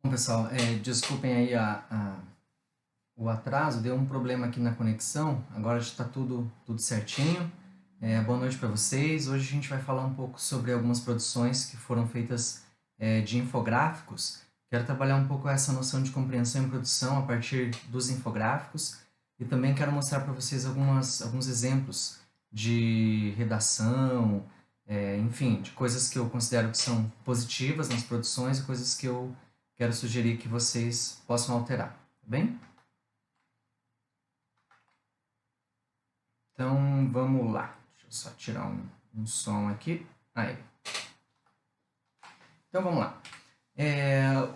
Bom, pessoal, desculpem aí o atraso, deu um problema aqui na conexão, agora já está tudo certinho. Boa noite para vocês. Hoje a gente vai falar um pouco sobre algumas produções que foram feitas de infográficos. Quero trabalhar um pouco essa noção de compreensão e produção a partir dos infográficos e também quero mostrar para vocês alguns exemplos de redação, enfim, de coisas que eu considero que são positivas nas produções e coisas que eu quero sugerir que vocês possam alterar, tá bem? Então, vamos lá. Deixa eu só tirar um som aqui. Aí. Então, vamos lá.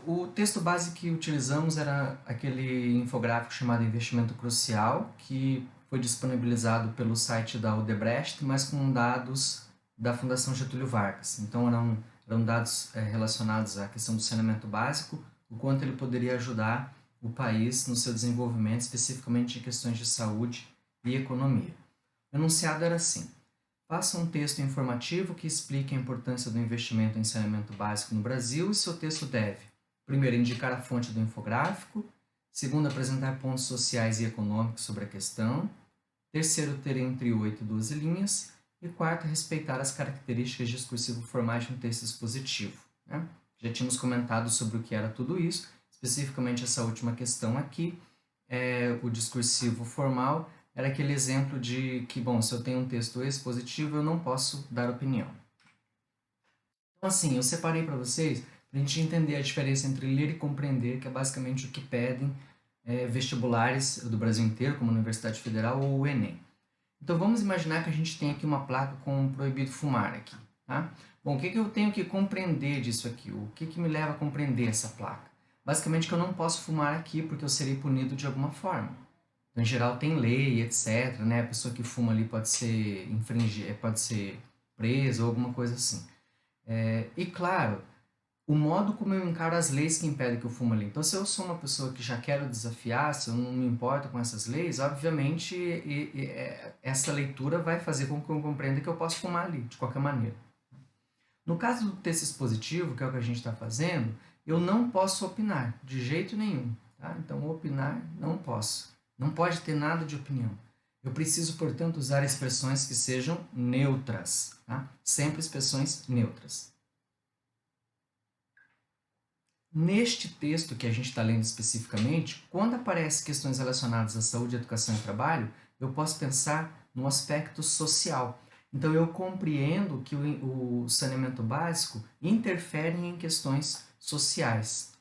O texto base que utilizamos era aquele infográfico chamado Investimento Crucial, que foi disponibilizado pelo site da Odebrecht, mas com dados da Fundação Getúlio Vargas. Então, eram dados relacionados à questão do saneamento básico, o quanto ele poderia ajudar o país no seu desenvolvimento, especificamente em questões de saúde e economia. O enunciado era assim: faça um texto informativo que explique a importância do investimento em saneamento básico no Brasil e seu texto deve, primeiro, indicar a fonte do infográfico, segundo, apresentar pontos sociais e econômicos sobre a questão, terceiro, ter entre 8 e 12 linhas, e quarto, respeitar as características discursivo-formais de um texto expositivo. Né? Já tínhamos comentado sobre o que era tudo isso, especificamente essa última questão aqui, o discursivo formal era aquele exemplo de que, bom, se eu tenho um texto expositivo, eu não posso dar opinião. Então, assim, eu separei para vocês, para a gente entender a diferença entre ler e compreender, que é basicamente o que pedem vestibulares do Brasil inteiro, como a Universidade Federal ou o Enem. Então, vamos imaginar que a gente tem aqui uma placa com proibido fumar aqui, tá? Bom, o que eu tenho que compreender disso aqui? O que me leva a compreender essa placa? Basicamente que eu não posso fumar aqui porque eu serei punido de alguma forma. Então, em geral, tem lei, etc. Né? A pessoa que fuma ali pode ser pode ser presa ou alguma coisa assim. E, claro, o modo como eu encaro as leis que impedem que eu fume ali. Então, se eu sou uma pessoa que já quero desafiar, se eu não me importo com essas leis, obviamente essa leitura vai fazer com que eu compreenda que eu posso fumar ali, de qualquer maneira. No caso do texto expositivo, que é o que a gente está fazendo, eu não posso opinar, de jeito nenhum. Tá? Então, opinar, não posso. Não pode ter nada de opinião. Eu preciso, portanto, usar expressões que sejam neutras. Tá? Sempre expressões neutras. Neste texto que a gente está lendo especificamente, quando aparecem questões relacionadas à saúde, educação e trabalho, eu posso pensar no aspecto social. Então, eu compreendo que o saneamento básico interfere em questões sociais.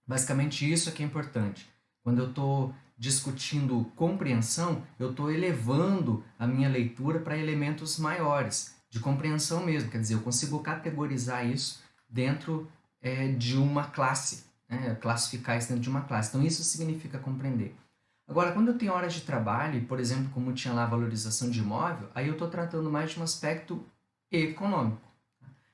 Basicamente, isso é que é importante. Quando eu estou discutindo compreensão, eu estou elevando a minha leitura para elementos maiores, de compreensão mesmo. Quer dizer, eu consigo categorizar isso dentro de uma classe, né? Classificar isso dentro de uma classe. Então, isso significa compreender. Agora, quando eu tenho horas de trabalho, por exemplo, como tinha lá a valorização de imóvel, aí eu estou tratando mais de um aspecto econômico.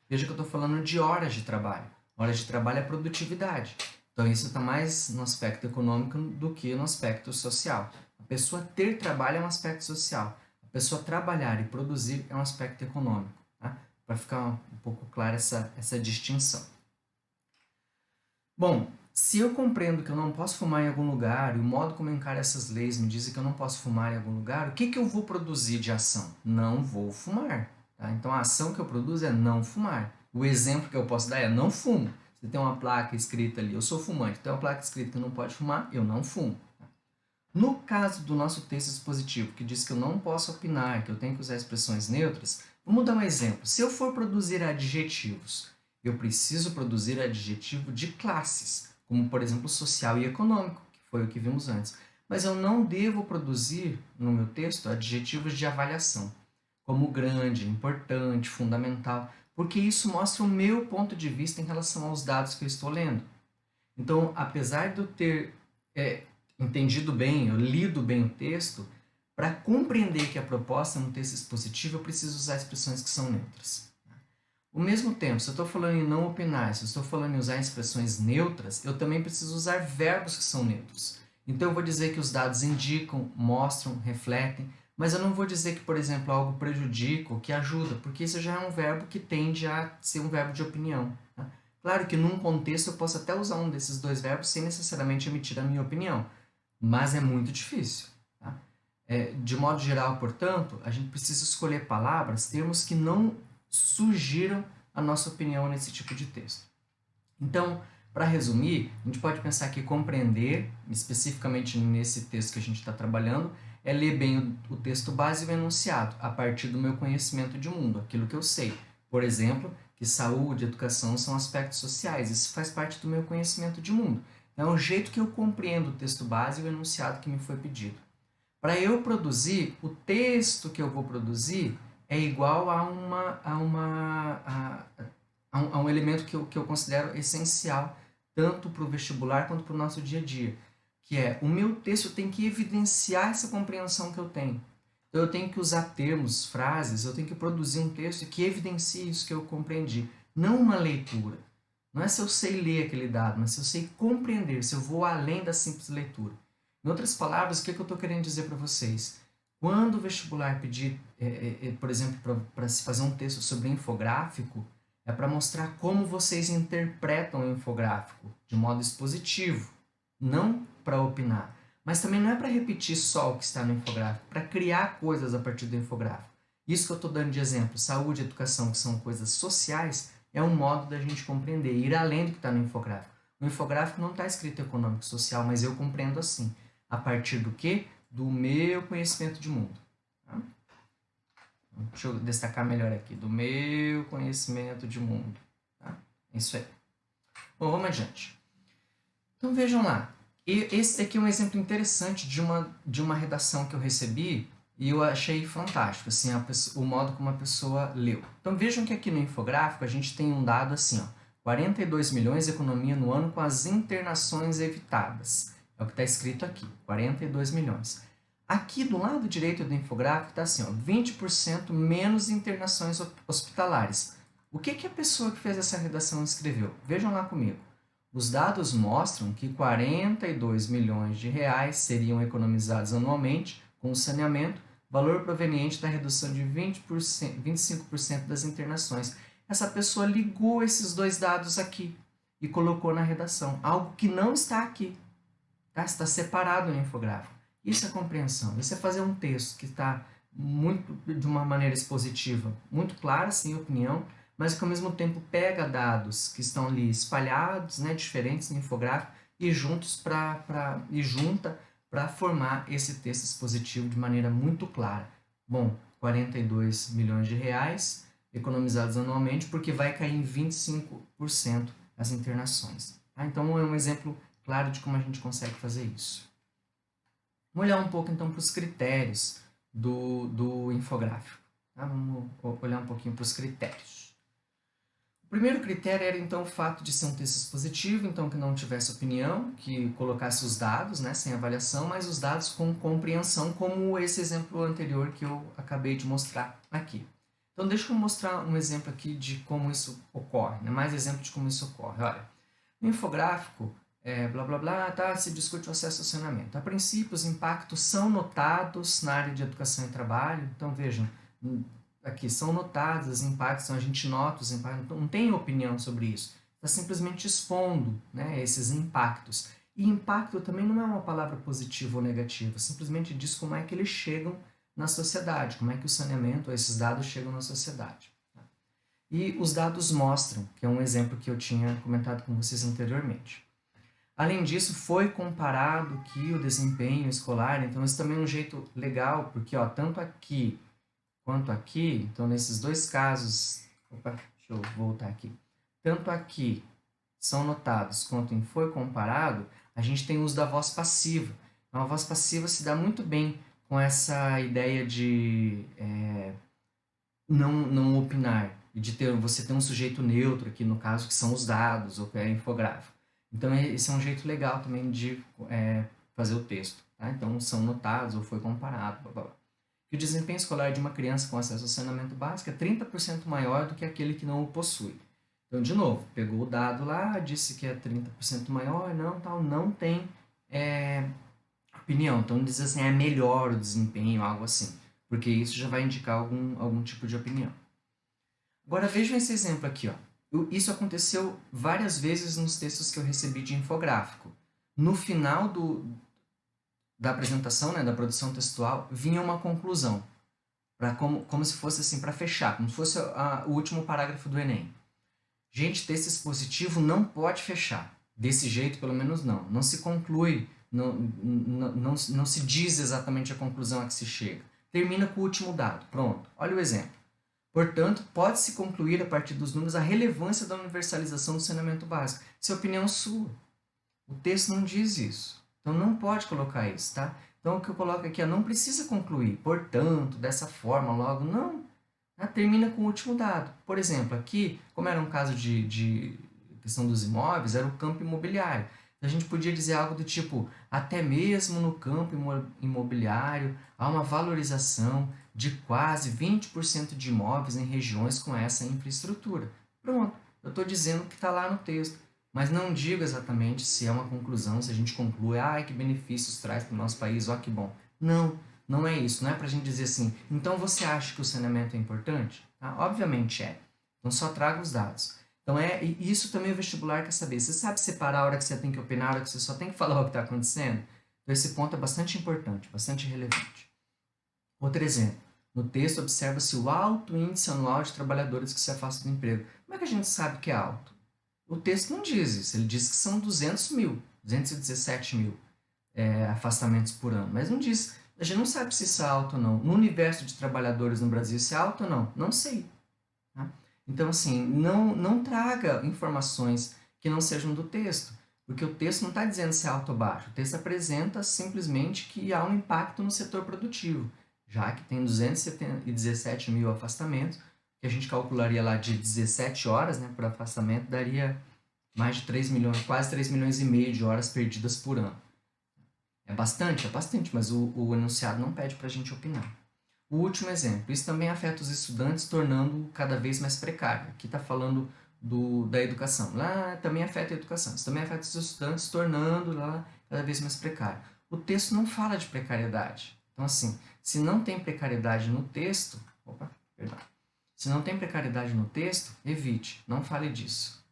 Veja que eu estou falando de horas de trabalho. Horas de trabalho é produtividade. Então, isso está mais no aspecto econômico do que no aspecto social. A pessoa ter trabalho é um aspecto social. A pessoa trabalhar e produzir é um aspecto econômico. Tá? Para ficar um pouco clara essa distinção. Bom, se eu compreendo que eu não posso fumar em algum lugar e o modo como eu encaro essas leis me dizem que eu não posso fumar em algum lugar, o que eu vou produzir de ação? Não vou fumar. Tá? Então, a ação que eu produzo é não fumar. O exemplo que eu posso dar é não fumo. Você tem uma placa escrita ali, eu sou fumante, tem uma placa escrita que não pode fumar, eu não fumo. No caso do nosso texto expositivo, que diz que eu não posso opinar, que eu tenho que usar expressões neutras, vamos dar um exemplo. Se eu for produzir adjetivos, eu preciso produzir adjetivo de classes, como, por exemplo, social e econômico, que foi o que vimos antes. Mas eu não devo produzir, no meu texto, adjetivos de avaliação, como grande, importante, fundamental, porque isso mostra o meu ponto de vista em relação aos dados que eu estou lendo. Então, apesar de eu ter entendido bem, eu lido bem o texto, para compreender que a proposta é um texto expositivo, eu preciso usar expressões que são neutras. Ao mesmo tempo, se eu estou falando em não opinar, se eu estou falando em usar expressões neutras, eu também preciso usar verbos que são neutros. Então, eu vou dizer que os dados indicam, mostram, refletem, mas eu não vou dizer que, por exemplo, algo prejudica ou que ajuda, porque isso já é um verbo que tende a ser um verbo de opinião. Tá? Claro que num contexto eu posso até usar um desses dois verbos sem necessariamente emitir a minha opinião, mas é muito difícil. Tá? De modo geral, portanto, a gente precisa escolher palavras, termos que não sugiram a nossa opinião nesse tipo de texto. Então, para resumir, a gente pode pensar que compreender, especificamente nesse texto que a gente está trabalhando, é ler bem o texto base e o enunciado, a partir do meu conhecimento de mundo, aquilo que eu sei. Por exemplo, que saúde e educação são aspectos sociais, isso faz parte do meu conhecimento de mundo. É o jeito que eu compreendo o texto base e o enunciado que me foi pedido. Para eu produzir, o texto que eu vou produzir é igual a um elemento que eu considero essencial, tanto para o vestibular quanto para o nosso dia a dia, que é o meu texto tem que evidenciar essa compreensão que eu tenho. Então eu tenho que usar termos, frases, eu tenho que produzir um texto que evidencie isso que eu compreendi, não uma leitura. Não é se eu sei ler aquele dado, mas se eu sei compreender, se eu vou além da simples leitura. Em outras palavras, o que eu estou querendo dizer para vocês? Quando o vestibular pedir, por exemplo, para se fazer um texto sobre infográfico, é para mostrar como vocês interpretam o infográfico de modo expositivo, não para opinar. Mas também não é para repetir só o que está no infográfico, para criar coisas a partir do infográfico. Isso que eu estou dando de exemplo, saúde e educação, que são coisas sociais, é um modo da gente compreender, ir além do que está no infográfico. No infográfico não está escrito econômico e social, mas eu compreendo assim. A partir do quê? Do meu conhecimento de mundo. Tá? Deixa eu destacar melhor aqui. Do meu conhecimento de mundo. Tá? Isso aí. Bom, vamos adiante. Então vejam lá. Esse aqui é um exemplo interessante de uma redação que eu recebi e eu achei fantástico, assim, o modo como a pessoa leu. Então vejam que aqui no infográfico a gente tem um dado assim, ó, 42 milhões de economia no ano com as internações evitadas. É o que está escrito aqui, 42 milhões. Aqui do lado direito do infográfico está assim, ó, 20% menos internações hospitalares. O que a pessoa que fez essa redação escreveu? Vejam lá comigo. Os dados mostram que 42 milhões de reais seriam economizados anualmente com o saneamento, valor proveniente da redução de 25% das internações. Essa pessoa ligou esses dois dados aqui e colocou na redação, algo que não está aqui. Tá? Está separado no infográfico. Isso é compreensão. Isso é fazer um texto que está de uma maneira expositiva, muito clara, sem opinião, mas que ao mesmo tempo pega dados que estão ali espalhados, né, diferentes no infográfico, e junta para formar esse texto expositivo de maneira muito clara. Bom, 42 milhões de reais economizados anualmente, porque vai cair em 25% as internações. Tá? Então é um exemplo claro de como a gente consegue fazer isso. Vamos olhar um pouco então para os critérios do infográfico. Tá? Vamos olhar um pouquinho para os critérios. O primeiro critério era então o fato de ser um texto expositivo, então que não tivesse opinião, que colocasse os dados, né, sem avaliação, mas os dados com compreensão, como esse exemplo anterior que eu acabei de mostrar aqui. Então deixa eu mostrar um exemplo aqui de como isso ocorre, né, mais exemplo de como isso ocorre. Olha, no infográfico, blá blá blá, tá, se discute o acesso ao saneamento. A princípio, os impactos são notados na área de educação e trabalho, então vejam, aqui são notados os impactos, então a gente nota os impactos, não tem opinião sobre isso, está simplesmente expondo, né, esses impactos. E impacto também não é uma palavra positiva ou negativa, simplesmente diz como é que eles chegam na sociedade, como é que o saneamento, esses dados chegam na sociedade. Tá? E os dados mostram, que é um exemplo que eu tinha comentado com vocês anteriormente. Além disso, foi comparado que o desempenho escolar, então isso também é um jeito legal, porque ó, tanto aqui quanto aqui, então nesses dois casos, deixa eu voltar aqui, tanto aqui são notados quanto em foi comparado, a gente tem o uso da voz passiva. Então a voz passiva se dá muito bem com essa ideia de não opinar, e de você ter um sujeito neutro aqui, no caso, que são os dados, ou que é infográfico. Então esse é um jeito legal também de fazer o texto. Tá? Então são notados ou foi comparado, blá, blá, blá. Que o desempenho escolar de uma criança com acesso ao saneamento básico é 30% maior do que aquele que não o possui. Então, de novo, pegou o dado lá, disse que é 30% maior, não tem opinião. Então, diz assim, é melhor o desempenho, algo assim, porque isso já vai indicar algum tipo de opinião. Agora, vejam esse exemplo aqui, ó. Isso aconteceu várias vezes nos textos que eu recebi de infográfico. No final da apresentação, né, da produção textual, vinha uma conclusão, como se fosse assim, para fechar, como se fosse o último parágrafo do Enem. Gente, texto expositivo não pode fechar. Desse jeito, pelo menos não. Não se conclui, não se diz exatamente a conclusão a que se chega. Termina com o último dado. Pronto. Olha o exemplo. Portanto, pode-se concluir a partir dos números a relevância da universalização do saneamento básico. Isso é opinião sua. O texto não diz isso. Então, não pode colocar isso, tá? Então, o que eu coloco aqui é não precisa concluir. Portanto, dessa forma, logo, não. Termina com o último dado. Por exemplo, aqui, como era um caso de questão dos imóveis, era o campo imobiliário. Então, a gente podia dizer algo do tipo, até mesmo no campo imobiliário há uma valorização de quase 20% de imóveis em regiões com essa infraestrutura. Pronto, eu estou dizendo o que está lá no texto, mas não digo exatamente se é uma conclusão, se a gente conclui, que benefícios traz para o nosso país, ó que bom. Não. Não é isso, não é para a gente dizer assim, então você acha que o saneamento é importante? Tá? Obviamente é. Então só traga os dados. Então isso também o vestibular quer saber. Você sabe separar a hora que você tem que opinar, a hora que você só tem que falar o que está acontecendo? Então esse ponto é bastante importante, bastante relevante. Outro exemplo. No texto observa-se o alto índice anual de trabalhadores que se afastam do emprego. Como é que a gente sabe que é alto? O texto não diz isso. Ele diz que são 217 mil afastamentos por ano. Mas não diz. A gente não sabe se isso é alto ou não. No universo de trabalhadores no Brasil, se é alto ou não? Não sei. Tá? Então, assim, não traga informações que não sejam do texto. Porque o texto não está dizendo se é alto ou baixo. O texto apresenta simplesmente que há um impacto no setor produtivo. Já que tem 217 mil afastamentos, que a gente calcularia lá de 17 horas, né, por afastamento, daria mais de 3 milhões, quase 3 milhões e meio de horas perdidas por ano. É bastante, mas o enunciado não pede para a gente opinar. O último exemplo, isso também afeta os estudantes, tornando-o cada vez mais precário. Aqui está falando da educação. Lá também afeta a educação. Isso também afeta os estudantes, tornando lá cada vez mais precário. O texto não fala de precariedade. Então, assim, se não tem precariedade no texto... Se não tem precariedade no texto, evite, não fale disso.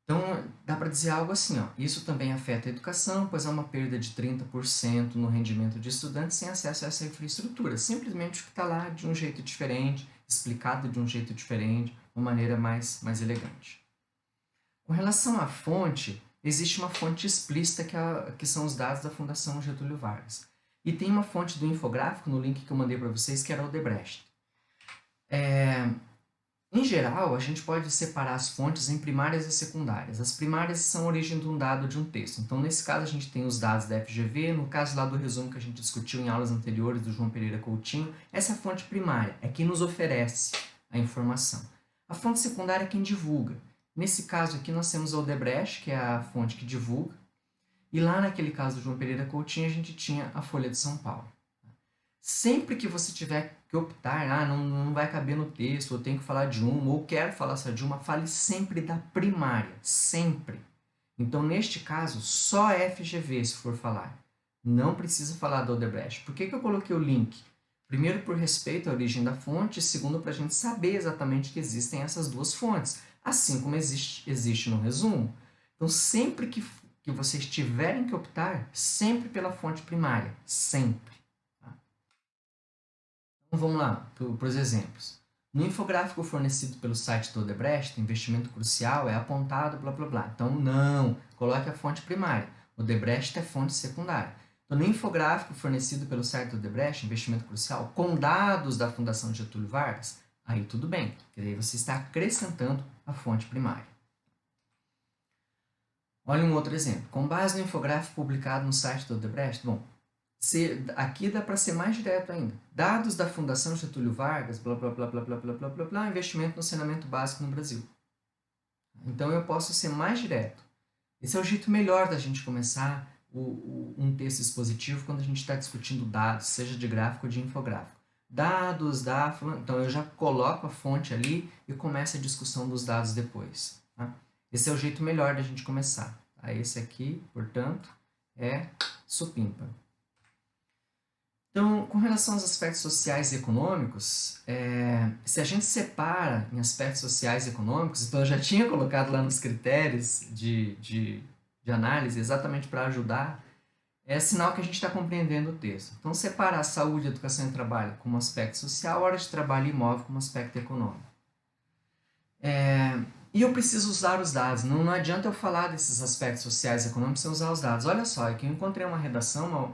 Então, dá para dizer algo assim, ó, isso também afeta a educação, pois há uma perda de 30% no rendimento de estudantes sem acesso a essa infraestrutura. Simplesmente o que está lá de um jeito diferente, explicado de um jeito diferente, uma maneira mais elegante. Com relação à fonte, existe uma fonte explícita que são os dados da Fundação Getúlio Vargas. E tem uma fonte do infográfico no link que eu mandei para vocês, que era o Odebrecht. Em geral, a gente pode separar as fontes em primárias e secundárias. As primárias são a origem de um dado de um texto. Então, nesse caso, a gente tem os dados da FGV. No caso lá do resumo que a gente discutiu em aulas anteriores do João Pereira Coutinho, essa é a fonte primária, é quem nos oferece a informação. A fonte secundária é quem divulga. Nesse caso aqui, nós temos a Odebrecht, que é a fonte que divulga. E lá naquele caso do João Pereira Coutinho, a gente tinha a Folha de São Paulo. Sempre que você tiver que optar, não vai caber no texto, eu tenho que falar de uma, ou quero falar só de uma, fale sempre da primária, sempre. Então, neste caso, só FGV se for falar. Não precisa falar do Odebrecht. Por que eu coloquei o link? Primeiro, por respeito à origem da fonte, e segundo, para a gente saber exatamente que existem essas duas fontes, assim como existe no resumo. Então, sempre que vocês tiverem que optar, sempre pela fonte primária, sempre. Então vamos lá para os exemplos. No infográfico fornecido pelo site do Odebrecht, investimento crucial é apontado blá blá blá. Então não, coloque a fonte primária. O Odebrecht é fonte secundária. Então no infográfico fornecido pelo site do Odebrecht, investimento crucial, com dados da Fundação Getúlio Vargas, aí tudo bem, porque aí você está acrescentando a fonte primária. Olha um outro exemplo. Com base no infográfico publicado no site do Odebrecht, bom, aqui dá para ser mais direto ainda. Dados da Fundação Getúlio Vargas, blá, blá, blá, blá, blá, blá, blá, blá, blá, investimento no saneamento básico no Brasil. Então, eu posso ser mais direto. Esse é o jeito melhor da gente começar um texto expositivo quando a gente está discutindo dados, seja de gráfico ou de infográfico. Dados da... Então, eu já coloco a fonte ali e começo a discussão dos dados depois. Tá? Esse é o jeito melhor da gente começar. Tá? Esse aqui, portanto, é supimpa. Então, com relação aos aspectos sociais e econômicos, se a gente separa em aspectos sociais e econômicos, então eu já tinha colocado lá nos critérios de análise, exatamente para ajudar, é sinal que a gente está compreendendo o texto. Então, separar saúde, educação e trabalho como aspecto social, hora de trabalho e imóvel como aspecto econômico. E eu preciso usar os dados, não adianta eu falar desses aspectos sociais e econômicos sem usar os dados. Olha só, aqui eu encontrei uma redação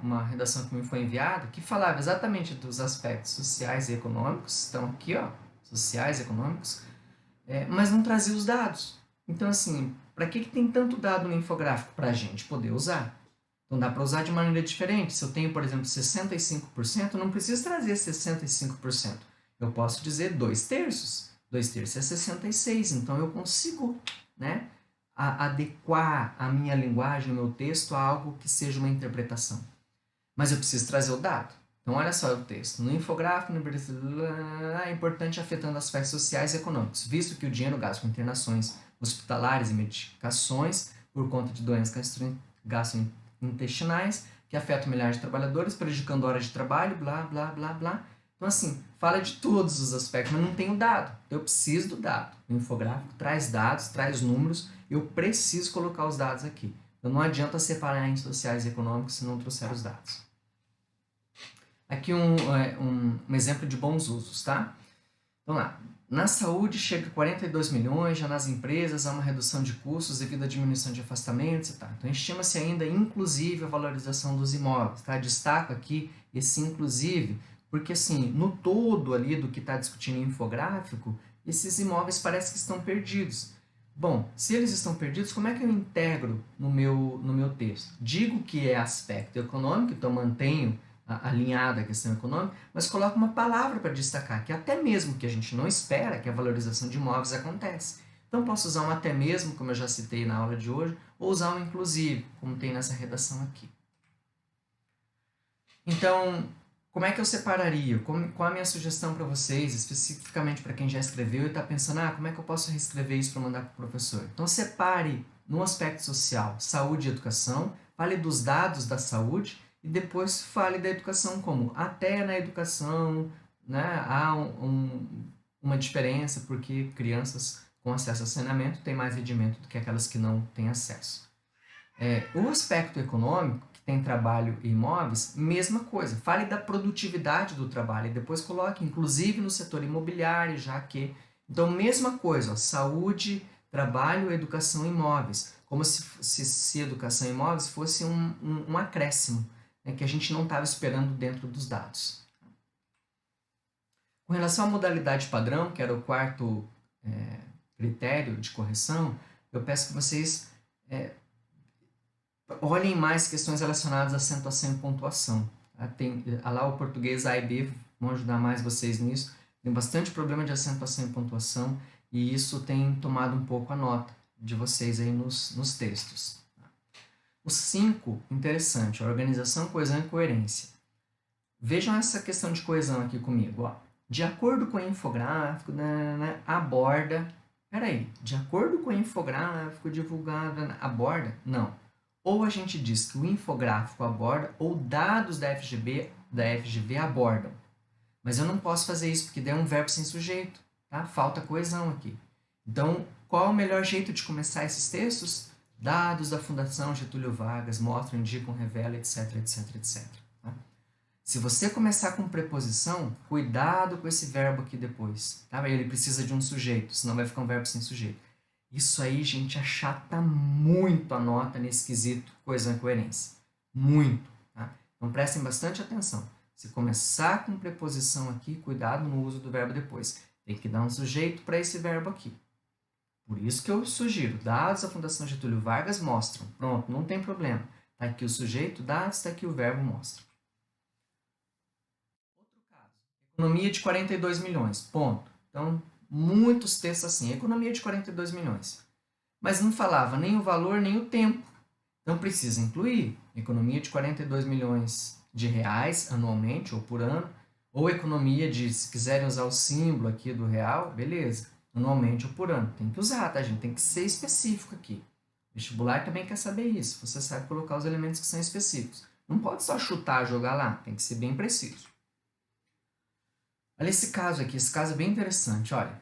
que me foi enviada, que falava exatamente dos aspectos sociais e econômicos, estão aqui, ó, sociais e econômicos, mas não trazia os dados. Então, assim, para que tem tanto dado no infográfico? Para a gente poder usar. Então, dá para usar de maneira diferente. Se eu tenho, por exemplo, 65%, eu não preciso trazer 65%. Eu posso dizer 2/3. 2/3 é 66, então eu consigo, né, adequar a minha linguagem, o meu texto a algo que seja uma interpretação. Mas eu preciso trazer o dado. Então, olha só o texto. No infográfico, é importante afetando aspectos sociais e econômicos, visto que o dinheiro gasto com internações hospitalares e medicações por conta de doenças gastrointestinais que afetam milhares de trabalhadores, prejudicando horas de trabalho, blá, blá, blá, blá. Então, assim, fala de todos os aspectos, mas não tem o dado. Eu preciso do dado. O infográfico traz dados, traz números, eu preciso colocar os dados aqui. Então, não adianta separar em sociais e econômicos se não trouxer os dados. Aqui um exemplo de bons usos, tá? Vamos lá. Na saúde chega a 42 milhões, já nas empresas há uma redução de custos devido à diminuição de afastamentos, tá? Então estima-se ainda inclusive a valorização dos imóveis, tá? Destaco aqui esse inclusive, porque assim, no todo ali do que está discutindo em infográfico, esses imóveis parece que estão perdidos. Bom, se eles estão perdidos, como é que eu integro no meu texto? Digo que é aspecto econômico, então mantenho alinhada a questão econômica, mas coloco uma palavra para destacar, que até mesmo que a gente não espera que a valorização de imóveis acontece. Então posso usar um até mesmo, como eu já citei na aula de hoje, ou usar um inclusive, como tem nessa redação aqui. Então, como é que eu separaria? Qual a minha sugestão para vocês, especificamente para quem já escreveu e está pensando, como é que eu posso reescrever isso para mandar para o professor? Então, separe no aspecto social, saúde e educação, fale dos dados da saúde e depois fale da educação como até na educação, né, há uma diferença porque crianças com acesso a saneamento têm mais rendimento do que aquelas que não têm acesso. O aspecto econômico, que tem trabalho e imóveis, mesma coisa. Fale da produtividade do trabalho e depois coloque, inclusive no setor imobiliário, já que... Então, mesma coisa, ó, saúde, trabalho, educação e imóveis. Como se educação e imóveis fosse um acréscimo, né, que a gente não estava esperando dentro dos dados. Com relação à modalidade padrão, que era o quarto critério de correção, eu peço que vocês... olhem mais questões relacionadas a acentuação e pontuação. Tá? Tem, lá o português A e B vão ajudar mais vocês nisso. Tem bastante problema de acentuação e pontuação e isso tem tomado um pouco a nota de vocês aí nos textos. Tá? O 5, interessante, organização, coesão e coerência. Vejam essa questão de coesão aqui comigo. Ó. De acordo com o infográfico, aborda... Peraí, de acordo com o infográfico divulgado, aborda? Não. Ou a gente diz que o infográfico aborda, ou dados da FGV abordam. Mas eu não posso fazer isso, porque daí é um verbo sem sujeito. Tá? Falta coesão aqui. Então, qual é o melhor jeito de começar esses textos? Dados da Fundação Getúlio Vargas mostram, indicam, revelam, etc, etc, etc. Tá? Se você começar com preposição, cuidado com esse verbo aqui depois. Tá? Ele precisa de um sujeito, senão vai ficar um verbo sem sujeito. Isso aí, gente, achata muito a nota nesse quesito coesão e coerência. Muito. Tá? Então, prestem bastante atenção. Se começar com preposição aqui, cuidado no uso do verbo depois. Tem que dar um sujeito para esse verbo aqui. Por isso que eu sugiro, dados da Fundação Getúlio Vargas mostram. Pronto, não tem problema. Está aqui o sujeito, dados, está aqui o verbo mostra. Outro caso, economia de 42 milhões, ponto. Então, muitos textos assim, economia de 42 milhões. Mas não falava nem o valor, nem o tempo. Então, precisa incluir economia de 42 milhões de reais anualmente ou por ano, ou economia de, se quiserem usar o símbolo aqui do real, beleza, anualmente ou por ano. Tem que usar, tá, gente? Tem que ser específico aqui. O vestibular também quer saber isso. Você sabe colocar os elementos que são específicos. Não pode só chutar, jogar lá, tem que ser bem preciso. Olha esse caso aqui, esse caso é bem interessante, olha.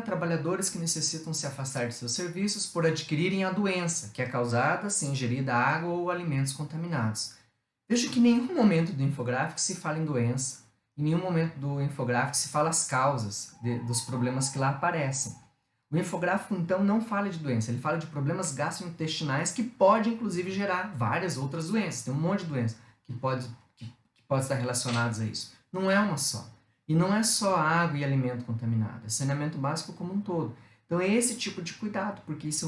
Trabalhadores que necessitam se afastar de seus serviços por adquirirem a doença, que é causada se ingerir água ou alimentos contaminados. Veja que em nenhum momento do infográfico se fala em doença, em nenhum momento do infográfico se fala as causas dos problemas que lá aparecem. O infográfico, então, não fala de doença, ele fala de problemas gastrointestinais que pode, inclusive, gerar várias outras doenças. Tem um monte de doenças que pode estar relacionadas a isso. Não é uma só. E não é só água e alimento contaminado, é saneamento básico como um todo. Então é esse tipo de cuidado, porque isso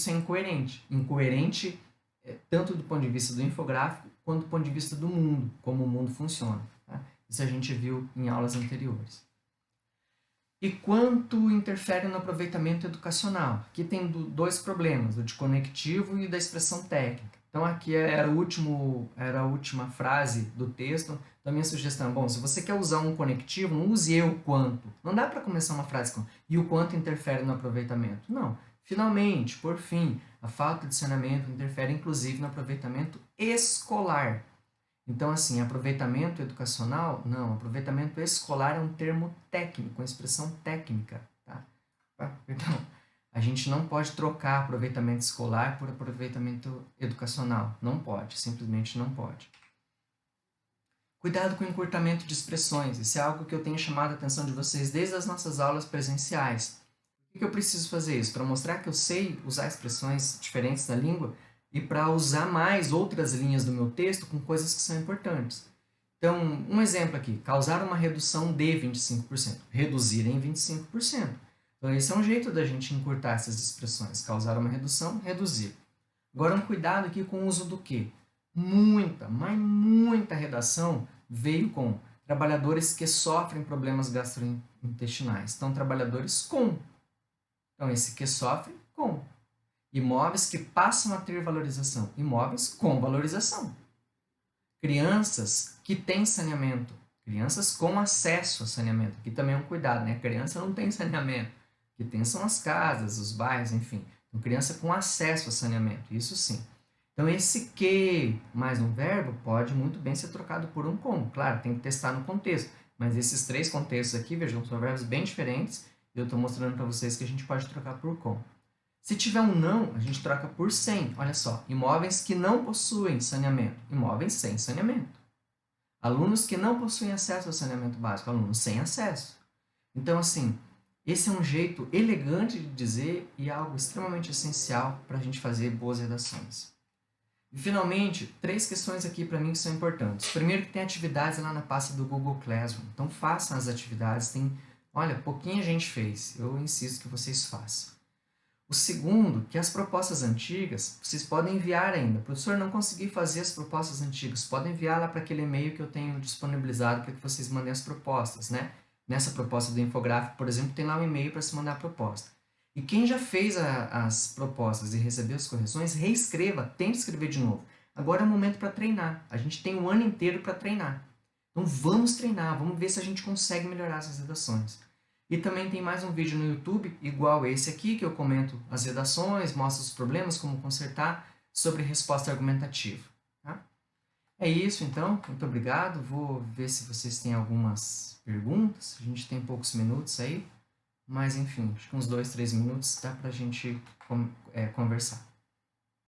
é incoerente. Incoerente tanto do ponto de vista do infográfico, quanto do ponto de vista do mundo, como o mundo funciona. Tá? Isso a gente viu em aulas anteriores. E quanto interfere no aproveitamento educacional? Aqui tem dois problemas, o de conectivo e da expressão técnica. Então aqui era a última frase do texto. Então a minha sugestão é, bom, se você quer usar um conectivo, não use eu quanto. Não dá para começar uma frase com e o quanto interfere no aproveitamento. Não. Finalmente, por fim, a falta de saneamento interfere inclusive no aproveitamento escolar. Então, assim, aproveitamento educacional? Não, aproveitamento escolar é um termo técnico, uma expressão técnica, tá? Então, a gente não pode trocar aproveitamento escolar por aproveitamento educacional. Não pode, simplesmente não pode. Cuidado com o encurtamento de expressões. Isso é algo que eu tenho chamado a atenção de vocês desde as nossas aulas presenciais. Por que eu preciso fazer isso? Para mostrar que eu sei usar expressões diferentes da língua e para usar mais outras linhas do meu texto com coisas que são importantes. Então, um exemplo aqui, causar uma redução de 25%, reduzir em 25%. Então, esse é um jeito da gente encurtar essas expressões, causar uma redução, reduzir. Agora, um cuidado aqui com o uso do quê? Muita, mas muita redação veio com trabalhadores que sofrem problemas gastrointestinais. Então, trabalhadores com. Então, esse que sofre com. Imóveis que passam a ter valorização. Imóveis com valorização. Crianças que têm saneamento. Crianças com acesso a saneamento. Aqui também é um cuidado, né? A criança não tem saneamento. O que tem são as casas, os bairros, enfim. Então, criança com acesso a saneamento. Isso sim. Então, esse que mais um verbo pode muito bem ser trocado por um com. Claro, tem que testar no contexto. Mas esses três contextos aqui, vejam, são verbos bem diferentes. E eu estou mostrando para vocês que a gente pode trocar por com. Se tiver um não, a gente troca por sem. Olha só, imóveis que não possuem saneamento. Imóveis sem saneamento. Alunos que não possuem acesso ao saneamento básico. Alunos sem acesso. Então, assim, esse é um jeito elegante de dizer e algo extremamente essencial para a gente fazer boas redações. E, finalmente, três questões aqui para mim que são importantes. Primeiro, que tem atividades lá na pasta do Google Classroom. Então, façam as atividades. Olha, pouquinha gente fez. Eu insisto que vocês façam. O segundo, que as propostas antigas, vocês podem enviar ainda. Professor, não consegui fazer as propostas antigas. Podem enviar lá para aquele e-mail que eu tenho disponibilizado para que vocês mandem as propostas, né? Nessa proposta do infográfico, por exemplo, tem lá um e-mail para se mandar a proposta. E quem já fez as propostas e recebeu as correções, reescreva, tente escrever de novo. Agora é o momento para treinar. A gente tem um ano inteiro para treinar. Então vamos treinar, vamos ver se a gente consegue melhorar essas redações. E também tem mais um vídeo no YouTube, igual esse aqui, que eu comento as redações, mostro os problemas, como consertar, sobre resposta argumentativa. Tá? É isso, então. Muito obrigado. Vou ver se vocês têm algumas perguntas. A gente tem poucos minutos aí. Mas, enfim, acho que uns 2, 3 minutos dá para a gente conversar.